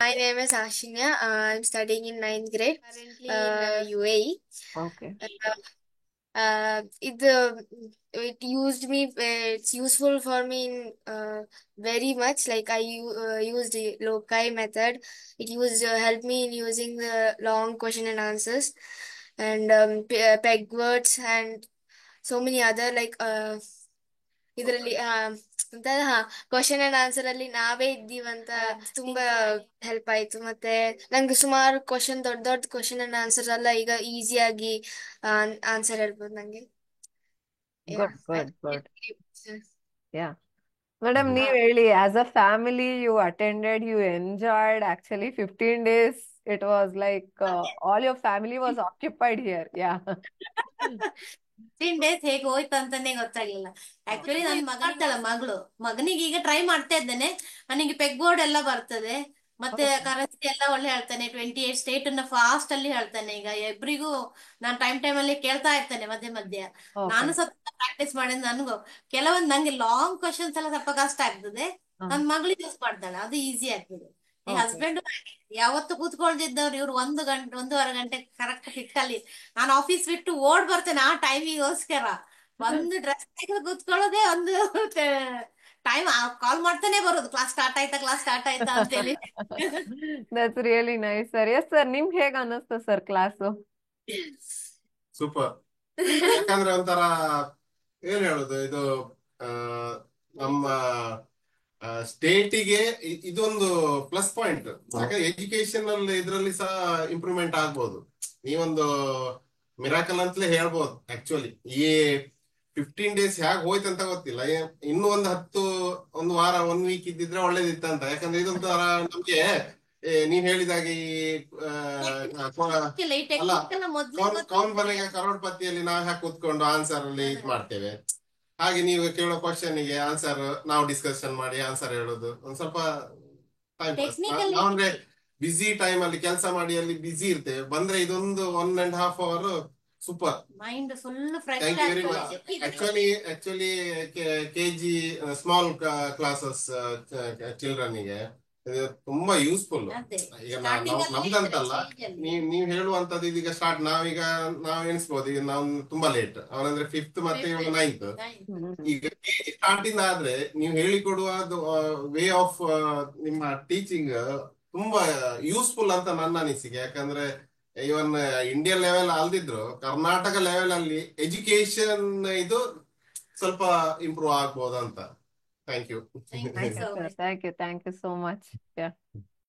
My name is Ashinya. I'm studying in ninth grade, currently in UAE. Okay, It used me. It's useful for me in very much. Like used the Lokai method. It used helped me in using the long question and answers, and peg words and so many other ಇದರಲ್ಲಿ ಅಂತ question and answer ಅಲ್ಲಿ ನಾವೇ ಇದ್ದೀವಂತ ತುಂಬಾ help ಆಯ್ತು. ಮತ್ತೆ ನಂಗೆ ಸುಮಾರು ದೊಡ್ಡ ದೊಡ್ಡ ಕ್ವಶನ್ ಅಂಡ್ ಆನ್ಸರ್ ಎಲ್ಲ ಈಗ ಈಸಿಯಾಗಿ ಆನ್ಸರ್ ಹೇಳ್ಬೋದು ನಂಗೆ. good, good, good. Yeah. Madam, ನೀವ್ ಹೇಳಿ, as a family, you attended, you enjoyed. Actually, 15 days, it was like all your family was occupied here. Yeah. 15 days ಹೇಗೆ ಹೋಯ್ತು ಅಂತಾನೆ ಗೊತ್ತಾಗ್ಲಿಲ್ಲ. ಆಕ್ಚುಲಿ ನನ್ ಮಾಡ್ತಾಳ ಮಗಳು, ಮಗನಿಗೆ ಈಗ ಟ್ರೈ ಮಾಡ್ತಾ ಇದ್ದೇನೆ. ನನಗೆ ಪೆಗ್ ಬೋರ್ಡ್ ಎಲ್ಲ ಬರ್ತದೆ, ಮತ್ತೆ Okay. ಕರೆನ್ಸಿ ಎಲ್ಲ ಒಳ್ಳೆ ಹೇಳ್ತಾನೆ. 28 ಸ್ಟೇಟ್ ಅನ್ನ ಫಾಸ್ಟ್ ಅಲ್ಲಿ ಹೇಳ್ತಾನೆ. ಈಗ ಎಬ್ರಿಗೂ ನಾನು ಟೈಮ್ ಅಲ್ಲಿ ಕೇಳ್ತಾ ಇರ್ತೇನೆ ಮಧ್ಯೆ ಮಧ್ಯೆ. ನಾನು Okay. ಸ್ವಲ್ಪ ಪ್ರಾಕ್ಟೀಸ್ ಮಾಡಿದ್ ನನಗೂ ಕೆಲವೊಂದು ನಂಗೆ ಲಾಂಗ್ ಕ್ವಶನ್ಸ್ ಎಲ್ಲ ಸ್ವಲ್ಪ ಕಷ್ಟ ಆಗ್ತದೆ. ನನ್ ಮಗಳು ಯೂಸ್ ಮಾಡ್ತಾಳೆ, ಅದು ಈಸಿ ಆಗ್ತದೆ. ಈ Okay. ಹಸ್ಬೆಂಡ್ ಯಾವತ್ತು ಕೂತ್ಕೊಳ್ದಿದ್ದವ್ರು ಇವ್ರು 1 ಗಂಟೆ 1.5 ಗಂಟೆ ಕರೆಕ್ಟ್ ಫಿಟ್ ಅಲ್ಲಿ ನಾನು ಆಫೀಸ್ ಬಿಟ್ಟು ಓಡ್ ಬರ್ತೇನೆ ಆ ಟೈಮಿಗೋಸ್ಕರ. ಒಂದು ಡ್ರೆಸ್ ತೆಗೆದು ಕೂತ್ಕೊಳ್ಳೋದೇ ಒಂದು ಟೈಮ್. ಕಾಲ್ ಮಾಡ್ತಾನೆ ಬರೋದು, ಕ್ಲಾಸ್ ಸ್ಟಾರ್ಟ್ ಆಯ್ತಾ ಅಂತೇಳಿ. That's really nice, sir. Yes, sir. ನಿಮ್ಗೆ ಹೇಗ ಅನ್ನಿಸ್ತು ಸರ್ ಕ್ಲಾಸು? ಸೂಪರ್. ಯಾಕಂದ್ರೆ ಒಂಥರ ಏನ್ ಹೇಳುದು, ಇದು ಆ, ನಮ್ಮ ಸ್ಟೇಟಿಗೆ ಇದೊಂದು ಪ್ಲಸ್ ಪಾಯಿಂಟ್. ಯಾಕಂದ್ರೆ ಎಜುಕೇಶನಲ್ ಇದ್ರಲ್ಲಿ ಸಹ ಇಂಪ್ರೂವ್ಮೆಂಟ್ ಆಗ್ಬೋದು. ನೀವೊಂದು ಮಿರಾಕಲ್ ಅಂತಲೇ ಹೇಳ್ಬೋದು. ಆಕ್ಚುಲಿ ಈ 15 ಡೇಸ್ ಹೇಗೆ ಹೋಯ್ತು ಅಂತ ಗೊತ್ತಿಲ್ಲ. ಇನ್ನೂ ಒಂದು ವಾರ 1 ವೀಕ್ ಇದ್ದಿದ್ರೆ ಒಳ್ಳೇದಿತ್ತಂತ. ಯಾಕಂದ್ರೆ ಇದೊಂಥರ ನಮ್ಗೆ ನೀವ್ ಹೇಳಿದಾಗೆ ಈ ಅಲ್ಲ, ಕೌನ್ ಬನೆಗೆ ಕರೋಡ್ಪತಿಯಲ್ಲಿ ನಾವು ಯಾಕೆ ಕೂತ್ಕೊಂಡು ಆನ್ಸರ್ ಅಲ್ಲಿ ಇದ್ ಮಾಡ್ತೇವೆ. ಹಾಗೆ ನೀವು ಕೇಳೋ ಕ್ವಶನ್ ಗೆ ಆನ್ಸರ್ ನಾವು ಡಿಸ್ಕಷನ್ ಮಾಡಿ ಆನ್ಸರ್ ಹೇಳೋದು ಒಂದ್ ಸ್ವಲ್ಪ ಟೈಮ್ ಪಾಸ್. ನಾವಂದ್ರೆ ಬಿಸಿ ಟೈಮ್ ಅಲ್ಲಿ ಕೆಲಸ ಮಾಡಿ ಅಲ್ಲಿ ಬಿಸಿ ಇರ್ತೇವೆ. ಬಂದ್ರೆ ಇದೊಂದು 1.5 hour super. Mind full fresh thank you very much. Actually KG small classes ಚಿಲ್ಡ್ರನ್ಗೆ ಇದು ತುಂಬಾ ಯೂಸ್ಫುಲ್. ಈಗ ನಮ್ದಂತಲ್ಲ, ನೀವ್ ಹೇಳುವಂತದ್ದು ಇದೀಗ ಸ್ಟಾರ್ಟ್. ನಾವ್ ಎಣಿಸ್ಬೋದು ಈಗ ನಾವು ತುಂಬಾ ಲೇಟ್. ಅವನಂದ್ರೆ 5th ಮತ್ತೆ ಇವನು 9th. ಈಗ ಸ್ಟಾರ್ಟ್ ಇಂದ ಆದ್ರೆ ನೀವು ಹೇಳಿಕೊಡುವ ವೇ ಆಫ್ ನಿಮ್ಮ ಟೀಚಿಂಗ್ ತುಂಬಾ ಯೂಸ್ಫುಲ್ ಅಂತ ನನ್ನ ಅನಿಸಿಕೆ. ಯಾಕಂದ್ರೆ ಇವನ್ ಇಂಡಿಯನ್ ಲೆವೆಲ್ ಅಲ್ದಿದ್ರು ಕರ್ನಾಟಕ ಲೆವೆಲ್ ಅಲ್ಲಿ ಎಜುಕೇಶನ್ ಇದು ಸ್ವಲ್ಪ ಇಂಪ್ರೂವ್ ಆಗ್ಬೋದು ಅಂತ. Thank you. Thank you, sir. Thank you. Thank you so much. Yeah.